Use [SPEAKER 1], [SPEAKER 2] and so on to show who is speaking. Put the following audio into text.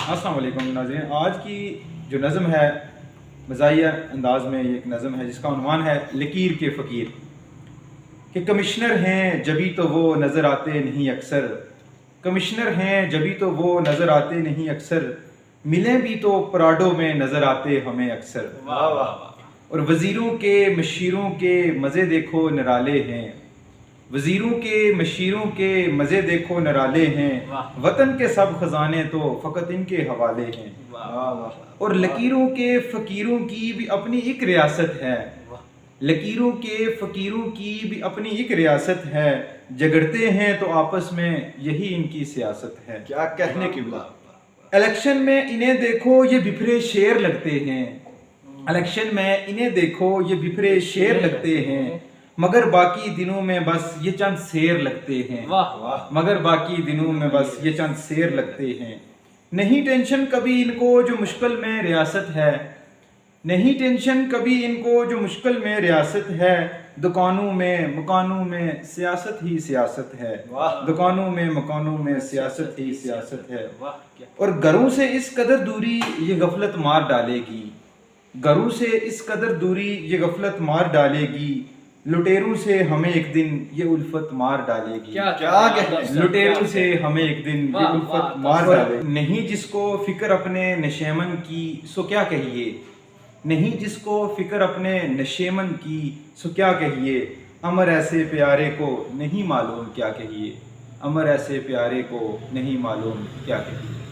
[SPEAKER 1] السلام علیکم ناظرین، آج کی جو نظم ہے مزاحیہ انداز میں یہ ایک نظم ہے جس کا عنوان ہے لکیر کے فقیر۔ کہ کمشنر ہیں جبھی تو وہ نظر آتے نہیں اکثر، کمشنر ہیں جبھی تو وہ نظر آتے نہیں اکثر، ملیں بھی تو پراڈو میں نظر آتے ہمیں اکثر۔ اور وزیروں کے مشیروں کے مزے دیکھو نرالے ہیں، وزیروں کے مشیروں کے مزے دیکھو نرالے ہیں، وطن کے سب خزانے تو فقط ان کے حوالے ہیں۔ اور لکیروں کے فقیروں کی بھی اپنی ایک ریاست ہے، لکیروں کے فقیروں کی بھی اپنی ایک ریاست ہے، جگڑتے ہیں تو آپس میں یہی ان کی سیاست ہے۔
[SPEAKER 2] کیا کہنے کی بات۔
[SPEAKER 1] الیکشن میں انہیں دیکھو یہ بپھرے شیر لگتے ہیں، الیکشن میں انہیں دیکھو یہ بپھرے شیر لگتے ہیں، مگر باقی دنوں میں بس یہ چند سیر لگتے ہیں، مگر باقی دنوں میں بس یہ چند سیر لگتے ہیں۔ نہیں ٹینشن کبھی ان کو جو مشکل میں ریاست ہے، نہیں ٹینشن کبھی ان کو جو مشکل میں ریاست ہے، دکانوں میں مکانوں میں سیاست ہی سیاست ہے، دکانوں میں مکانوں میں سیاست ہی سیاست ہے۔ اور گھروں سے اس قدر دوری یہ غفلت مار ڈالے گی، گھروں سے اس قدر دوری یہ غفلت مار ڈالے گی، لٹیروں سے ہمیں ایک دن یہ الفت مار ڈالے گی۔
[SPEAKER 2] کیا کہتے
[SPEAKER 1] لٹیروں سے ہمیں ایک دن یہ الفت مار ڈالے گی۔ نہیں جس کو فکر اپنے نشیمن کی سو کیا کہیے، نہیں جس کو فکر اپنے نشیمن کی سو کیا کہیے، امر ایسے پیارے کو نہیں معلوم کیا کہیے، امر ایسے پیارے کو نہیں معلوم کیا کہیے۔